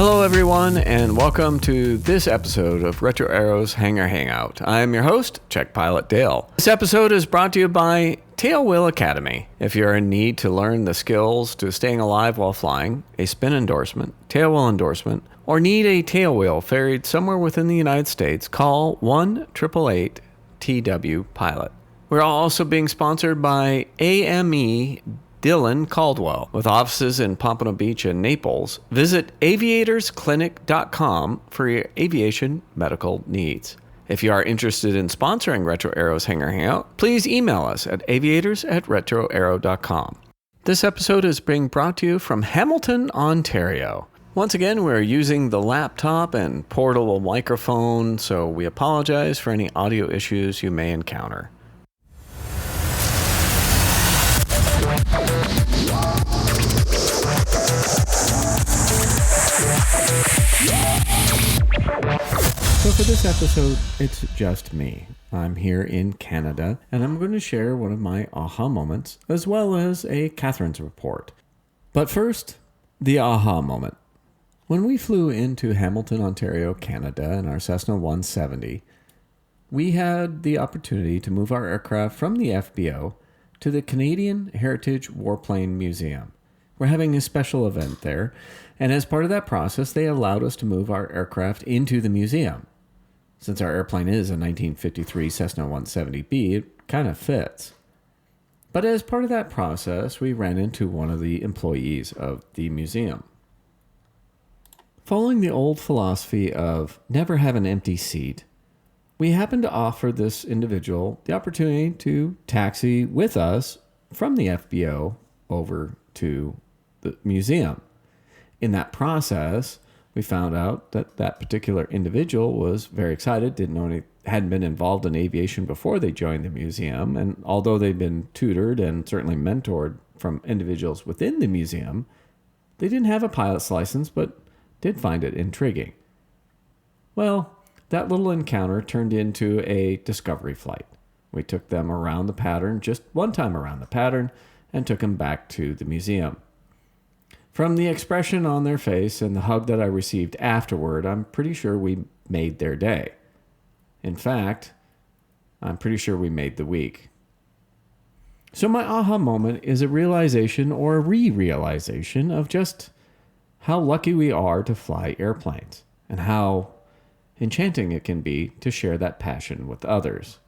Hello everyone, and welcome to this episode of Retro-Aero's Hangar Hangout. I am your host, Czech Pilot Dale. This episode is brought to you by Tailwheel Academy. If you're in need to learn the skills to staying alive while flying, a spin endorsement, tailwheel endorsement, or need a tailwheel ferried somewhere within the United States, call 1-888-TW Pilot. We're also being sponsored by AME Dylan Caldwell. With offices in Pompano Beach and Naples, visit aviatorsclinic.com for your aviation medical needs. If you are interested in sponsoring Retro-Aero's Hangar Hangout, please email us at aviators@retroaero.com. This episode is being brought to you from Hamilton, Ontario. Once again, we're using the laptop and portable microphone, so we apologize for any audio issues you may encounter. So for this episode, it's just me. I'm here in Canada, and I'm going to share one of my aha moments, as well as a Catherine's report. But first, the aha moment. When we flew into Hamilton, Ontario, Canada in our Cessna 170, we had the opportunity to move our aircraft from the FBO to the Canadian Heritage Warplane Museum. We're having a special event there, and as part of that process, they allowed us to move our aircraft into the museum. Since our airplane is a 1953 Cessna 170B, it kind of fits. But as part of that process, we ran into one of the employees of the museum. Following the old philosophy of never have an empty seat, we happened to offer this individual the opportunity to taxi with us from the FBO over to the museum. In that process, we found out that that particular individual was very excited, didn't know any, hadn't been involved in aviation before they joined the museum, and although they've been tutored and certainly mentored from individuals within the museum, they didn't have a pilot's license, but did find it intriguing. Well, that little encounter turned into a discovery flight. We took them around the pattern, just one time around the pattern, and took them back to the museum. From the expression on their face and the hug that I received afterward, I'm pretty sure we made their day. In fact, I'm pretty sure we made the week. So my aha moment is a realization or a re-realization of just how lucky we are to fly airplanes and how enchanting it can be to share that passion with others.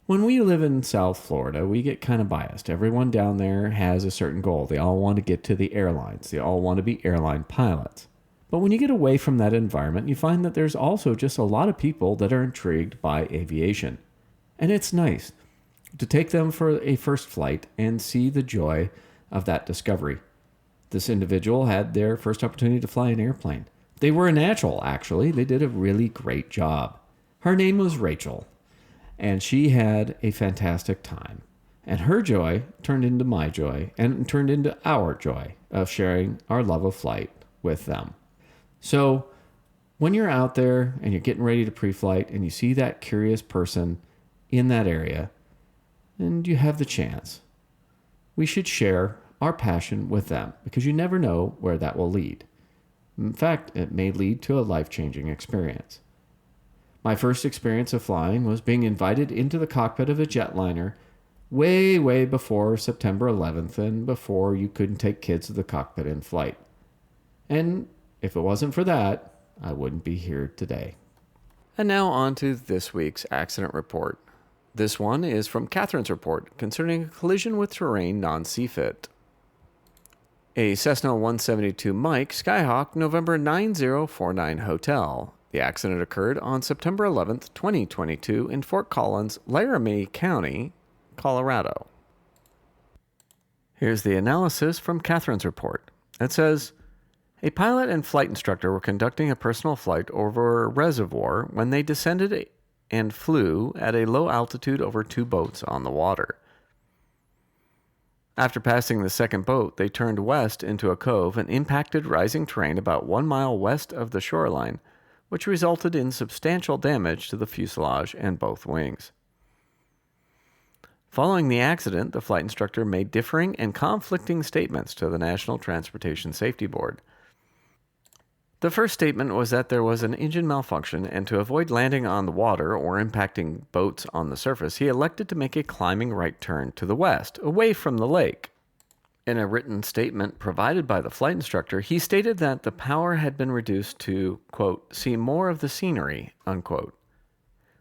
When we live in South Florida, we get kind of biased. Everyone down there has a certain goal. They all want to get to the airlines. They all want to be airline pilots. But when you get away from that environment, you find that there's also just a lot of people that are intrigued by aviation. And it's nice to take them for a first flight and see the joy of that discovery. This individual had their first opportunity to fly an airplane. They were a natural, actually. They did a really great job. Her name was Rachel. And she had a fantastic time. And her joy turned into my joy and turned into our joy of sharing our love of flight with them. So when you're out there and you're getting ready to pre-flight and you see that curious person in that area and you have the chance, we should share our passion with them because you never know where that will lead. In fact, it may lead to a life-changing experience. My first experience of flying was being invited into the cockpit of a jetliner way, way before September 11th and before you couldn't take kids to the cockpit in flight. And if it wasn't for that, I wouldn't be here today. And now on to this week's accident report. This one is from Catherine's report concerning a collision with terrain non-CFIT. A Cessna 172 Mike Skyhawk November 9049 Hotel. The accident occurred on September 11th, 2022 in Fort Collins, Laramie County, Colorado. Here's the analysis from Catherine's report. It says, a pilot and flight instructor were conducting a personal flight over a reservoir when they descended and flew at a low altitude over two boats on the water. After passing the second boat, they turned west into a cove and impacted rising terrain about 1 mile west of the shoreline, which resulted in substantial damage to the fuselage and both wings. Following the accident, the flight instructor made differing and conflicting statements to the National Transportation Safety Board. The first statement was that there was an engine malfunction, and to avoid landing on the water or impacting boats on the surface, he elected to make a climbing right turn to the west, away from the lake. In a written statement provided by the flight instructor, he stated that the power had been reduced to, quote, see more of the scenery, unquote.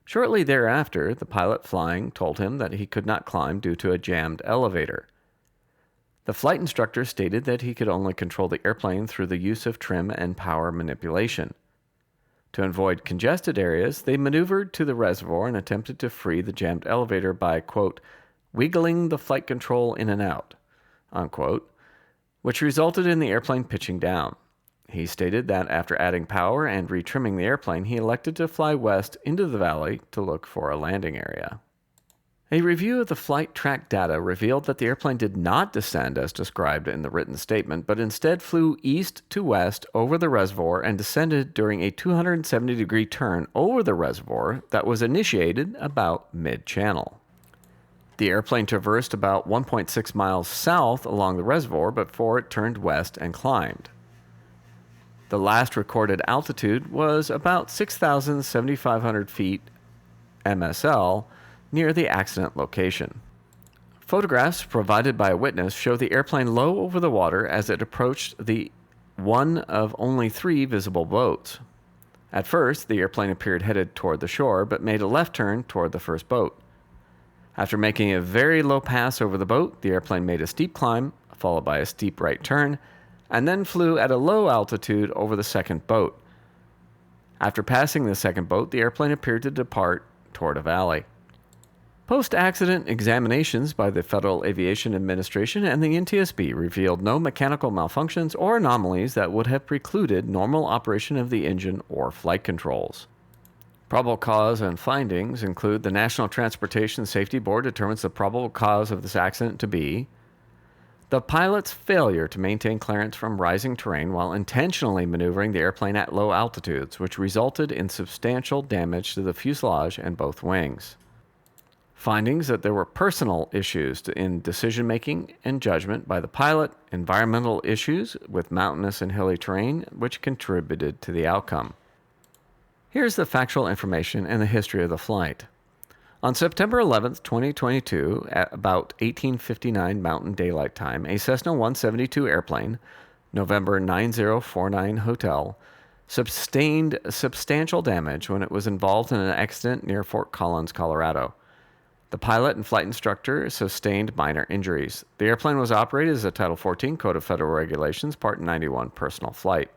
Shortly thereafter, the pilot flying told him that he could not climb due to a jammed elevator. The flight instructor stated that he could only control the airplane through the use of trim and power manipulation. To avoid congested areas, they maneuvered to the reservoir and attempted to free the jammed elevator by, quote, wiggling the flight control in and out, unquote, which resulted in the airplane pitching down. He stated that after adding power and retrimming the airplane, he elected to fly west into the valley to look for a landing area. A review of the flight track data revealed that the airplane did not descend as described in the written statement, but instead flew east to west over the reservoir and descended during a 270-degree turn over the reservoir that was initiated about mid-channel. The airplane traversed about 1.6 miles south along the reservoir before it turned west and climbed. The last recorded altitude was about 6,700 feet MSL, near the accident location. Photographs provided by a witness show the airplane low over the water as it approached the one of only 3 visible boats. At first, the airplane appeared headed toward the shore, but made a left turn toward the first boat. After making a very low pass over the boat, the airplane made a steep climb, followed by a steep right turn, and then flew at a low altitude over the second boat. After passing the second boat, the airplane appeared to depart toward a valley. Post-accident examinations by the Federal Aviation Administration and the NTSB revealed no mechanical malfunctions or anomalies that would have precluded normal operation of the engine or flight controls. Probable cause and findings include the National Transportation Safety Board determines the probable cause of this accident to be the pilot's failure to maintain clearance from rising terrain while intentionally maneuvering the airplane at low altitudes, which resulted in substantial damage to the fuselage and both wings. Findings that there were personal issues in decision-making and judgment by the pilot, environmental issues with mountainous and hilly terrain, which contributed to the outcome. Here's the factual information and the history of the flight. On September 11, 2022, at about 1859 Mountain Daylight Time, a Cessna 172 airplane, November 9049 Hotel, sustained substantial damage when it was involved in an accident near Fort Collins, Colorado. The pilot and flight instructor sustained minor injuries. The airplane was operated as a Title 14 Code of Federal Regulations, Part 91 personal flight.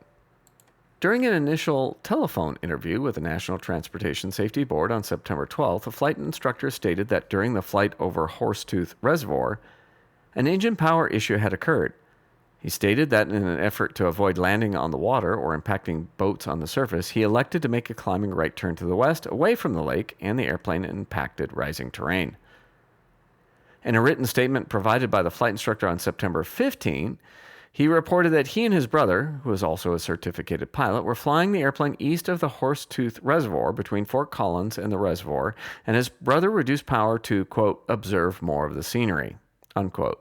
During an initial telephone interview with the National Transportation Safety Board on September 12th, the flight instructor stated that during the flight over Horsetooth Reservoir, an engine power issue had occurred. He stated that in an effort to avoid landing on the water or impacting boats on the surface, he elected to make a climbing right turn to the west, away from the lake, and the airplane impacted rising terrain. In a written statement provided by the flight instructor on September 15, he reported that he and his brother, who was also a certificated pilot, were flying the airplane east of the Horsetooth Reservoir between Fort Collins and the reservoir, and his brother reduced power to, quote, observe more of the scenery, unquote.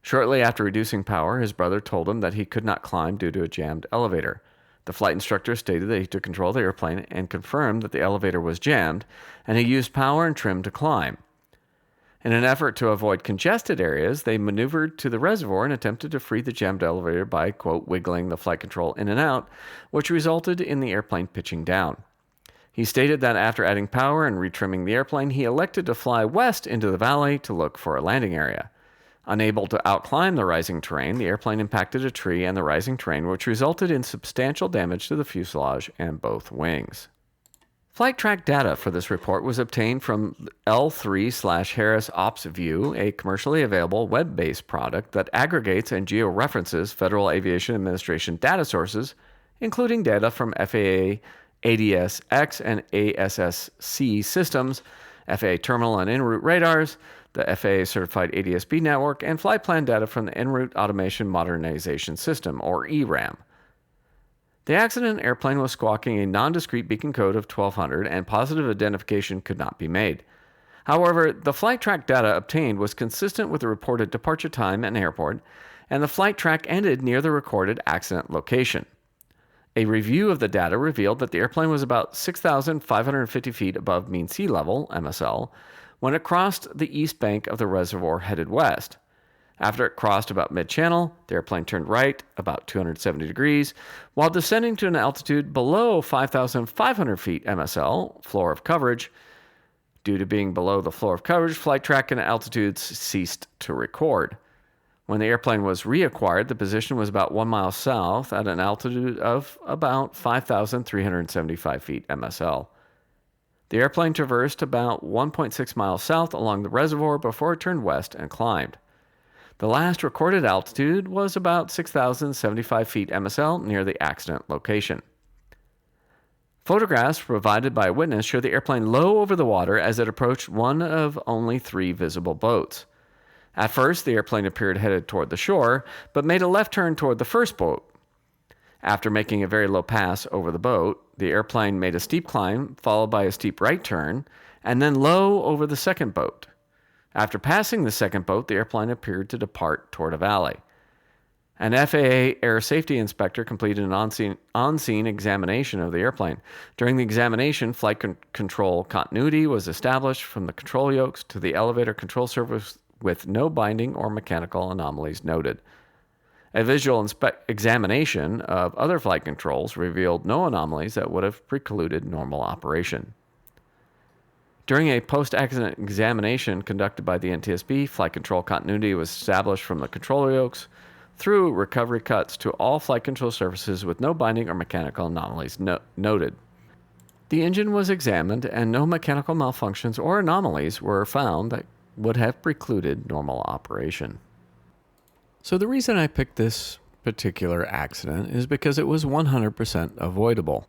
Shortly after reducing power, his brother told him that he could not climb due to a jammed elevator. The flight instructor stated that he took control of the airplane and confirmed that the elevator was jammed, and he used power and trim to climb. In an effort to avoid congested areas, they maneuvered to the reservoir and attempted to free the jammed elevator by, quote, wiggling the flight control in and out, which resulted in the airplane pitching down. He stated that after adding power and retrimming the airplane, he elected to fly west into the valley to look for a landing area. Unable to outclimb the rising terrain, the airplane impacted a tree and the rising terrain, which resulted in substantial damage to the fuselage and both wings. Flight track data for this report was obtained from L3/Harris OpsView, a commercially available web-based product that aggregates and georeferences Federal Aviation Administration data sources, including data from FAA ADS-X and ASSC systems, FAA terminal and en route radars, the FAA certified ADS-B network, and flight plan data from the En route Automation Modernization System, or ERAM. The accident airplane was squawking a non-discrete beacon code of 1200, and positive identification could not be made. However, the flight track data obtained was consistent with the reported departure time and airport, and the flight track ended near the recorded accident location. A review of the data revealed that the airplane was about 6,550 feet above mean sea level, MSL, when it crossed the east bank of the reservoir headed west. After it crossed about mid-channel, the airplane turned right about 270 degrees, while descending to an altitude below 5,500 feet MSL, floor of coverage. Due to being below the floor of coverage, flight track and altitudes ceased to record. When the airplane was reacquired, the position was about 1 mile south at an altitude of about 5,375 feet MSL. The airplane traversed about 1.6 miles south along the reservoir before it turned west and climbed. The last recorded altitude was about 6,075 feet MSL near the accident location. Photographs provided by a witness show the airplane low over the water as it approached one of only 3 visible boats. At first, the airplane appeared headed toward the shore, but made a left turn toward the first boat. After making a very low pass over the boat, the airplane made a steep climb, followed by a steep right turn, and then low over the second boat. After passing the second boat, the airplane appeared to depart toward a valley. An FAA air safety inspector completed an on-scene examination of the airplane. During the examination, flight control continuity was established from the control yokes to the elevator control surface with no binding or mechanical anomalies noted. A visual examination of other flight controls revealed no anomalies that would have precluded normal operation. During a post-accident examination conducted by the NTSB, flight control continuity was established from the control yokes through recovery cuts to all flight control surfaces with no binding or mechanical anomalies noted. The engine was examined and no mechanical malfunctions or anomalies were found that would have precluded normal operation. So the reason I picked this particular accident is because it was 100% avoidable.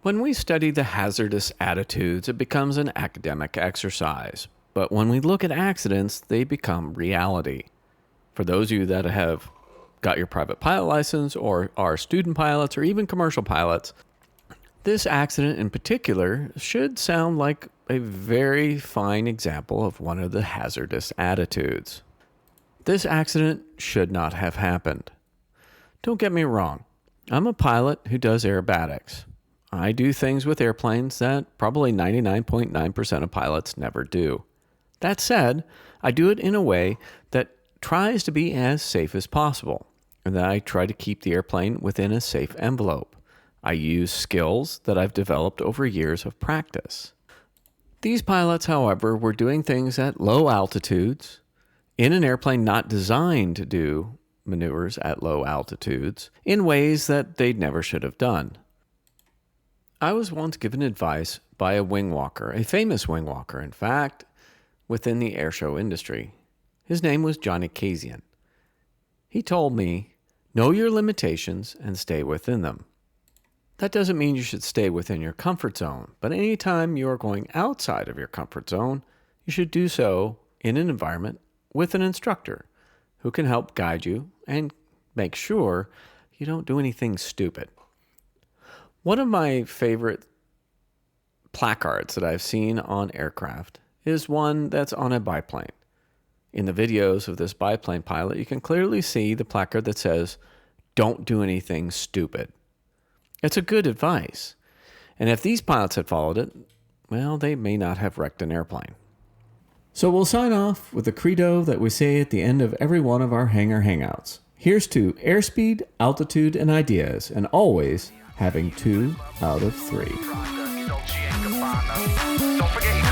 When we study the hazardous attitudes, it becomes an academic exercise. But when we look at accidents, they become reality. For those of you that have got your private pilot license or are student pilots or even commercial pilots, this accident in particular should sound like a very fine example of one of the hazardous attitudes. This accident should not have happened. Don't get me wrong. I'm a pilot who does aerobatics. I do things with airplanes that probably 99.9% of pilots never do. That said, I do it in a way that tries to be as safe as possible, and that I try to keep the airplane within a safe envelope. I use skills that I've developed over years of practice. These pilots, however, were doing things at low altitudes, in an airplane not designed to do maneuvers at low altitudes, in ways that they never should have done. I was once given advice by a wing walker, a famous wing walker, in fact, within the airshow industry. His name was Johnny Kasian. He told me, know your limitations and stay within them. That doesn't mean you should stay within your comfort zone, but anytime you are going outside of your comfort zone, you should do so in an environment with an instructor who can help guide you and make sure you don't do anything stupid. One of my favorite placards that I've seen on aircraft is one that's on a biplane. In the videos of this biplane pilot, you can clearly see the placard that says, "Don't do anything stupid." It's a good advice. And if these pilots had followed it, well, they may not have wrecked an airplane. So we'll sign off with the credo that we say at the end of every one of our hangar hangouts. Here's to airspeed, altitude, and ideas, and always having 2 out of 3. Don't forget